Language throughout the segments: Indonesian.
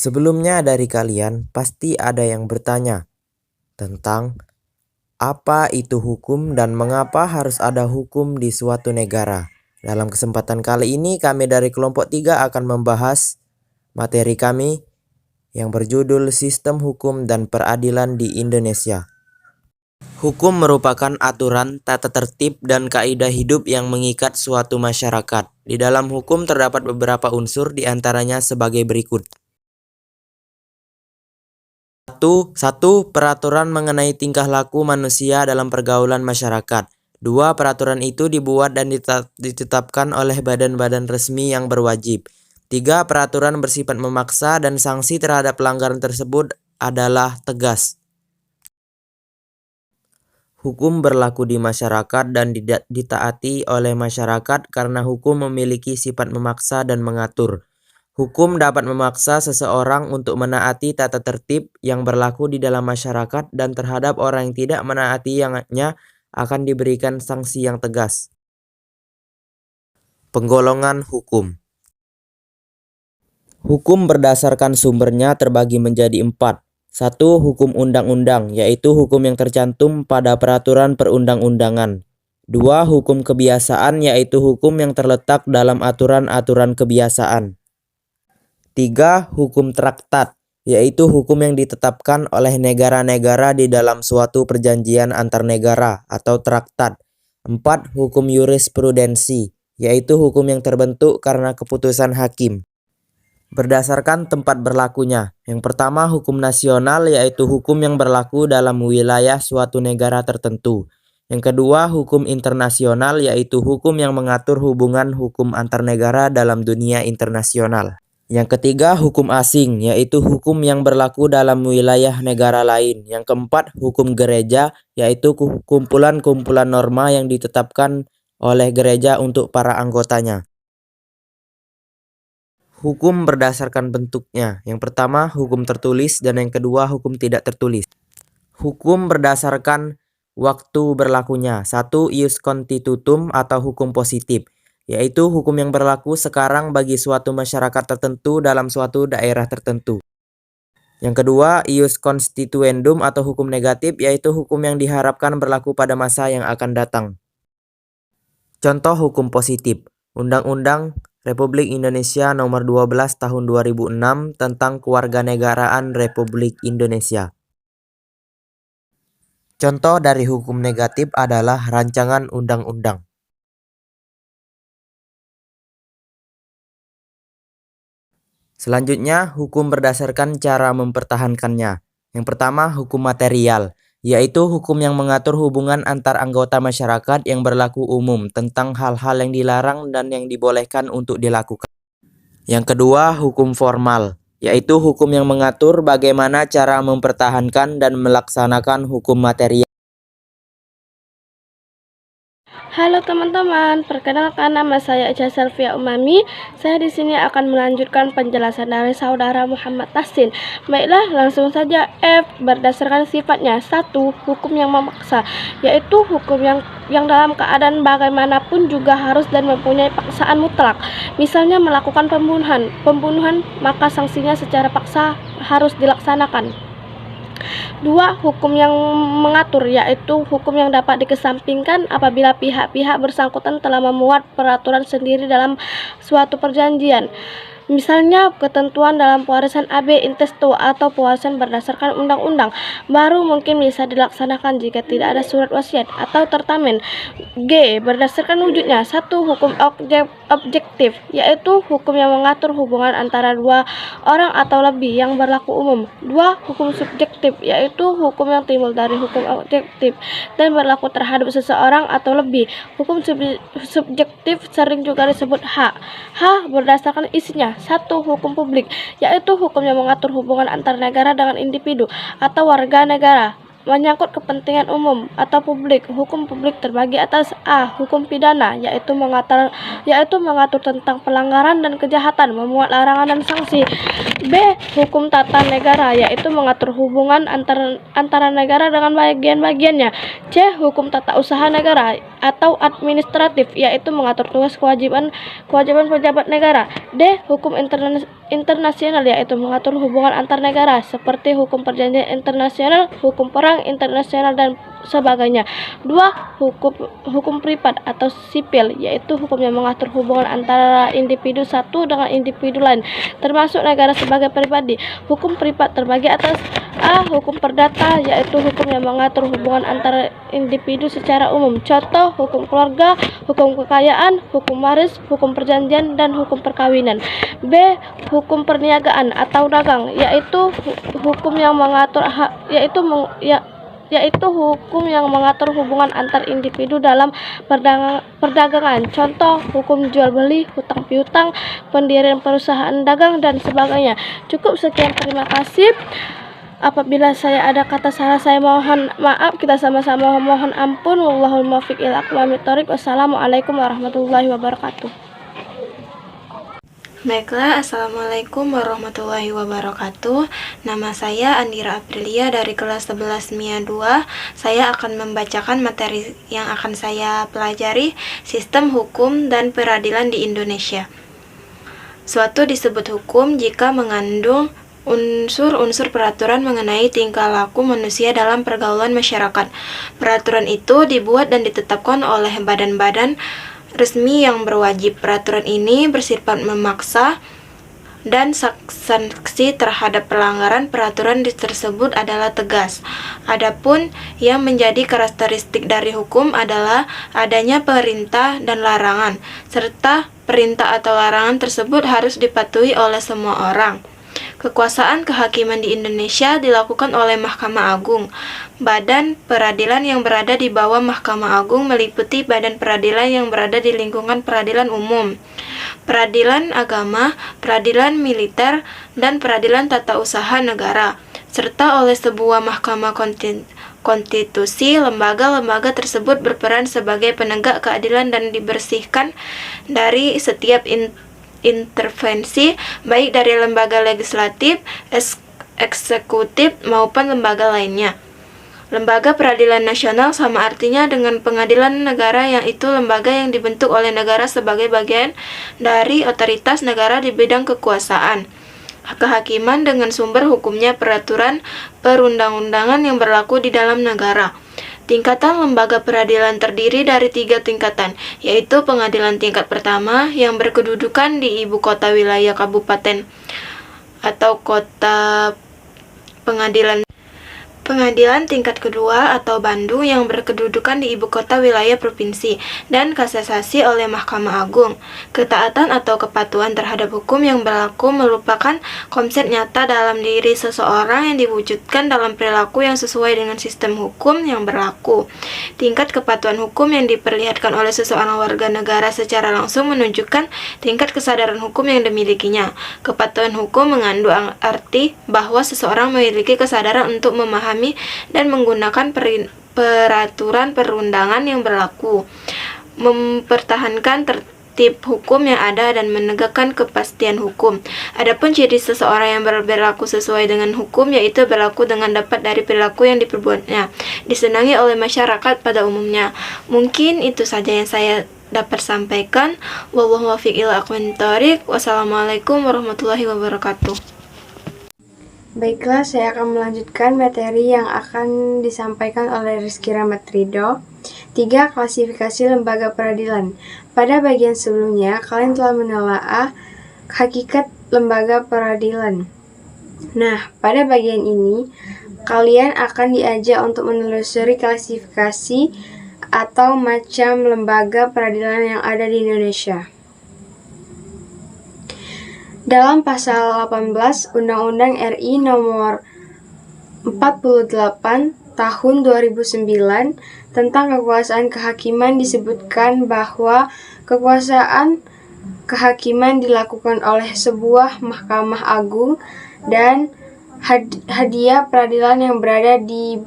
Sebelumnya dari kalian pasti ada yang bertanya tentang apa itu hukum dan mengapa harus ada hukum di suatu negara. Dalam kesempatan kali ini kami dari kelompok 3 akan membahas materi kami yang berjudul Sistem Hukum dan Peradilan di Indonesia. Hukum merupakan aturan, tata tertib, dan kaidah hidup yang mengikat suatu masyarakat. Di dalam hukum terdapat beberapa unsur, diantaranya sebagai berikut. 1. Peraturan mengenai tingkah laku manusia dalam pergaulan masyarakat. 2. Peraturan itu dibuat dan ditetapkan oleh badan-badan resmi yang berwajib. 3. Peraturan bersifat memaksa dan sanksi terhadap pelanggaran tersebut adalah tegas. Hukum berlaku di masyarakat dan ditaati oleh masyarakat karena hukum memiliki sifat memaksa dan mengatur. Hukum dapat memaksa seseorang untuk menaati tata tertib yang berlaku di dalam masyarakat dan terhadap orang yang tidak menaatinya akan diberikan sanksi yang tegas. Penggolongan hukum. Hukum berdasarkan sumbernya terbagi menjadi 4. 1. Hukum undang-undang, yaitu hukum yang tercantum pada peraturan perundang-undangan. 2. Hukum kebiasaan, yaitu hukum yang terletak dalam aturan-aturan kebiasaan. 3. Hukum traktat, yaitu hukum yang ditetapkan oleh negara-negara di dalam suatu perjanjian antar negara atau traktat. 4. Hukum jurisprudensi, yaitu hukum yang terbentuk karena keputusan hakim. Berdasarkan tempat berlakunya. Yang pertama, hukum nasional, yaitu hukum yang berlaku dalam wilayah suatu negara tertentu. Yang kedua, hukum internasional, yaitu hukum yang mengatur hubungan hukum antar negara dalam dunia internasional. Yang ketiga, hukum asing, yaitu hukum yang berlaku dalam wilayah negara lain. Yang keempat, hukum gereja, yaitu kumpulan-kumpulan norma yang ditetapkan oleh gereja untuk para anggotanya. Hukum berdasarkan bentuknya. Yang pertama, hukum tertulis, dan yang kedua, hukum tidak tertulis. Hukum berdasarkan waktu berlakunya. 1. Ius constitutum atau hukum positif, yaitu hukum yang berlaku sekarang bagi suatu masyarakat tertentu dalam suatu daerah tertentu. Yang kedua, ius constituendum atau hukum negatif, yaitu hukum yang diharapkan berlaku pada masa yang akan datang. Contoh hukum positif. Undang-Undang Republik Indonesia Nomor 12 Tahun 2006 tentang Kewarganegaraan Republik Indonesia. Contoh dari hukum negatif adalah rancangan undang-undang. Selanjutnya, hukum berdasarkan cara mempertahankannya. Yang pertama, hukum material, yaitu hukum yang mengatur hubungan antar anggota masyarakat yang berlaku umum tentang hal-hal yang dilarang dan yang dibolehkan untuk dilakukan. Yang kedua, hukum formal, yaitu hukum yang mengatur bagaimana cara mempertahankan dan melaksanakan hukum material. Halo teman-teman, perkenalkan nama saya Echa Selvia Umami. Saya di sini akan melanjutkan penjelasan dari saudara Muhammad Tahsin. Baiklah, langsung saja. F. Berdasarkan sifatnya. 1. Hukum yang memaksa, yaitu hukum yang dalam keadaan bagaimanapun juga harus dan mempunyai paksaan mutlak. Misalnya melakukan pembunuhan, maka sanksinya secara paksa harus dilaksanakan. 2. Hukum yang mengatur, yaitu hukum yang dapat dikesampingkan apabila pihak-pihak bersangkutan telah memuat peraturan sendiri dalam suatu perjanjian. Misalnya ketentuan dalam pewarisan AB intesto atau pewarisan berdasarkan undang-undang baru mungkin bisa dilaksanakan jika tidak ada surat wasiat atau tertamen. G. Berdasarkan wujudnya. 1. Hukum objektif, yaitu hukum yang mengatur hubungan antara dua orang atau lebih yang berlaku umum. 2. Hukum subjektif, yaitu hukum yang timbul dari hukum objektif dan berlaku terhadap seseorang atau lebih. Hukum subjektif sering juga disebut H. H. Berdasarkan isinya. 1. Hukum publik, yaitu hukum yang mengatur hubungan antar negara dengan individu atau warga negara menyangkut kepentingan umum atau publik. Hukum publik terbagi atas A. Hukum pidana, yaitu mengatur tentang pelanggaran dan kejahatan, memuat larangan dan sanksi. B. Hukum tata negara, yaitu mengatur hubungan antara negara dengan bagian-bagiannya. C. Hukum tata usaha negara atau administratif, yaitu mengatur tugas kewajiban pejabat negara. D. Hukum internasional, yaitu mengatur hubungan antar negara seperti hukum perjanjian internasional, hukum perang internasional, dan sebagainya. 2. Hukum privat atau sipil, yaitu hukum yang mengatur hubungan antara individu satu dengan individu lain, termasuk negara sebagai pribadi. Hukum privat terbagi atas A. Hukum perdata, yaitu hukum yang mengatur hubungan antara individu secara umum. Contoh, hukum keluarga, hukum kekayaan, hukum waris, hukum perjanjian, dan hukum perkawinan. B. Hukum perniagaan atau dagang, yaitu hukum yang mengatur hukum yang mengatur hubungan antar individu dalam perdagangan. Contoh, hukum jual beli, hutang piutang, pendirian perusahaan dagang, dan sebagainya. Cukup sekian, terima kasih. Apabila saya ada kata salah, saya mohon maaf. Kita sama-sama mohon ampun. Wallahul muwaffiq ila aqwamit thoriq. Wassalamualaikum warahmatullahi wabarakatuh. Baiklah, Assalamualaikum warahmatullahi wabarakatuh. Nama saya Andira Aprilia dari kelas 11 MIA 2. Saya akan membacakan materi yang akan saya pelajari, Sistem Hukum dan Peradilan di Indonesia. Suatu disebut hukum jika mengandung unsur-unsur peraturan mengenai tingkah laku manusia dalam pergaulan masyarakat. Peraturan itu dibuat dan ditetapkan oleh badan-badan resmi yang berwajib. Peraturan ini bersifat memaksa dan sanksi terhadap pelanggaran peraturan tersebut adalah tegas. Adapun yang menjadi karakteristik dari hukum adalah adanya perintah dan larangan, serta perintah atau larangan tersebut harus dipatuhi oleh semua orang. Kekuasaan kehakiman di Indonesia dilakukan oleh Mahkamah Agung. Badan peradilan yang berada di bawah Mahkamah Agung meliputi badan peradilan yang berada di lingkungan peradilan umum, peradilan agama, peradilan militer, dan peradilan tata usaha negara, serta oleh sebuah mahkamah konstitusi. Lembaga-lembaga tersebut berperan sebagai penegak keadilan dan dibersihkan dari setiap intervensi baik dari lembaga legislatif, eksekutif maupun lembaga lainnya. Lembaga peradilan nasional sama artinya dengan pengadilan negara, yang itu lembaga yang dibentuk oleh negara sebagai bagian dari otoritas negara di bidang kekuasaan kehakiman dengan sumber hukumnya peraturan perundang-undangan yang berlaku di dalam negara. Tingkatan lembaga peradilan terdiri dari 3 tingkatan, yaitu pengadilan tingkat pertama yang berkedudukan di ibu kota wilayah kabupaten atau kota, pengadilan tingkat kedua atau Bandung yang berkedudukan di ibu kota wilayah provinsi, dan kasasi oleh Mahkamah Agung. Ketaatan atau kepatuhan terhadap hukum yang berlaku merupakan konsep nyata dalam diri seseorang yang diwujudkan dalam perilaku yang sesuai dengan sistem hukum yang berlaku. Tingkat kepatuhan hukum yang diperlihatkan oleh seseorang warga negara secara langsung menunjukkan tingkat kesadaran hukum yang dimilikinya. Kepatuhan hukum mengandung arti bahwa seseorang memiliki kesadaran untuk memahami dan menggunakan peraturan perundangan yang berlaku, mempertahankan tertib hukum yang ada, dan menegakkan kepastian hukum. Adapun ciri seseorang yang berlaku sesuai dengan hukum, yaitu berlaku dengan dapat dari perilaku yang diperbuatnya, disenangi oleh masyarakat pada umumnya. Mungkin itu saja yang saya dapat sampaikan. Wallahul muwaffiq ila aqwamit thoriq. Wassalamualaikum warahmatullahi wabarakatuh. Baiklah, saya akan melanjutkan materi yang akan disampaikan oleh Rizky Rahmat Ridho. 3. Klasifikasi lembaga peradilan. Pada bagian sebelumnya, kalian telah menelaah hakikat lembaga peradilan. Nah, pada bagian ini, kalian akan diajak untuk menelusuri klasifikasi atau macam lembaga peradilan yang ada di Indonesia. Dalam pasal 18 Undang-Undang RI nomor 48 tahun 2009 tentang kekuasaan kehakiman disebutkan bahwa kekuasaan kehakiman dilakukan oleh sebuah Mahkamah Agung dan hadiah peradilan yang berada di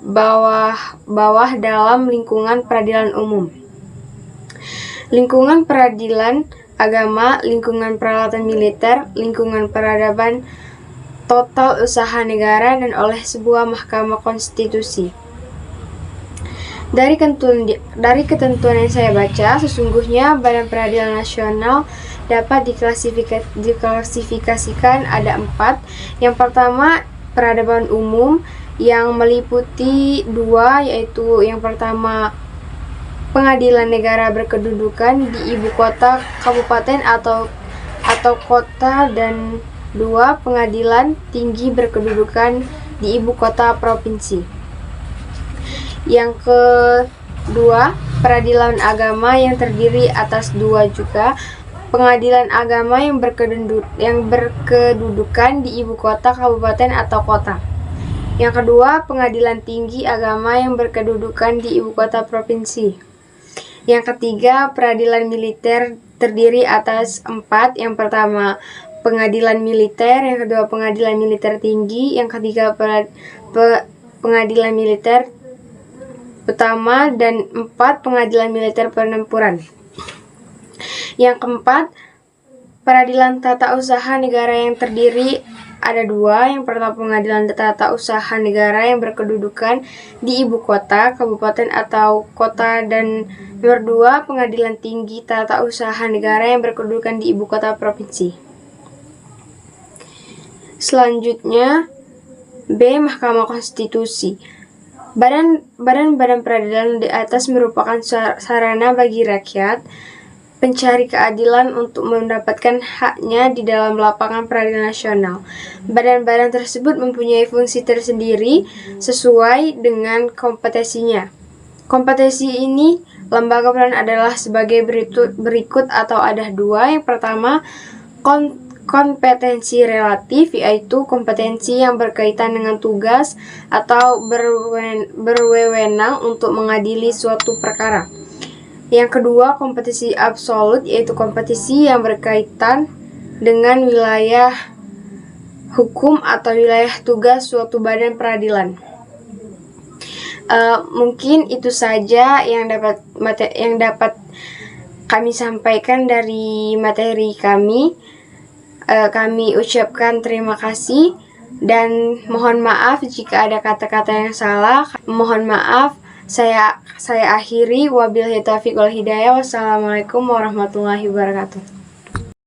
bawah dalam lingkungan peradilan umum, lingkungan peradilan agama, lingkungan peralatan militer, lingkungan peradaban, total usaha negara, dan oleh sebuah mahkamah konstitusi. Dari ketentuan yang saya baca, sesungguhnya Badan Peradilan Nasional dapat diklasifikasikan ada 4. Yang pertama, peradaban umum yang meliputi 2, yaitu yang pertama pengadilan negara berkedudukan di ibu kota kabupaten atau kota, dan 2 pengadilan tinggi berkedudukan di ibu kota provinsi. Yang kedua, peradilan agama yang terdiri atas 2 juga, pengadilan agama yang berkedudukan di ibu kota kabupaten atau kota. Yang kedua, pengadilan tinggi agama yang berkedudukan di ibu kota provinsi. Yang ketiga, peradilan militer terdiri atas 4. Yang pertama, pengadilan militer. Yang kedua, pengadilan militer tinggi. Yang ketiga, pengadilan militer utama. Dan 4, pengadilan militer pertempuran. Yang keempat, peradilan tata usaha negara yang terdiri ada 2. Yang pertama, pengadilan tata usaha negara yang berkedudukan di ibu kota, kabupaten atau kota, dan nomor 2, pengadilan tinggi tata usaha negara yang berkedudukan di ibu kota provinsi. Selanjutnya, B. Mahkamah Konstitusi. Badan-badan peradilan di atas merupakan sarana bagi rakyat pencari keadilan untuk mendapatkan haknya di dalam lapangan peradilan nasional. Badan-badan tersebut mempunyai fungsi tersendiri sesuai dengan kompetensinya. Kompetensi ini lembaga peran adalah sebagai berikut atau ada 2. Yang pertama, kompetensi relatif, yaitu kompetensi yang berkaitan dengan tugas atau berwenang untuk mengadili suatu perkara. Yang kedua, kompetensi absolut, yaitu kompetensi yang berkaitan dengan wilayah hukum atau wilayah tugas suatu badan peradilan. Mungkin itu saja yang dapat kami sampaikan dari materi kami. Kami ucapkan terima kasih dan mohon maaf jika ada kata-kata yang salah. Mohon maaf. Saya akhiri, wabillahi taufiq wal hidayah. Wassalamualaikum warahmatullahi wabarakatuh.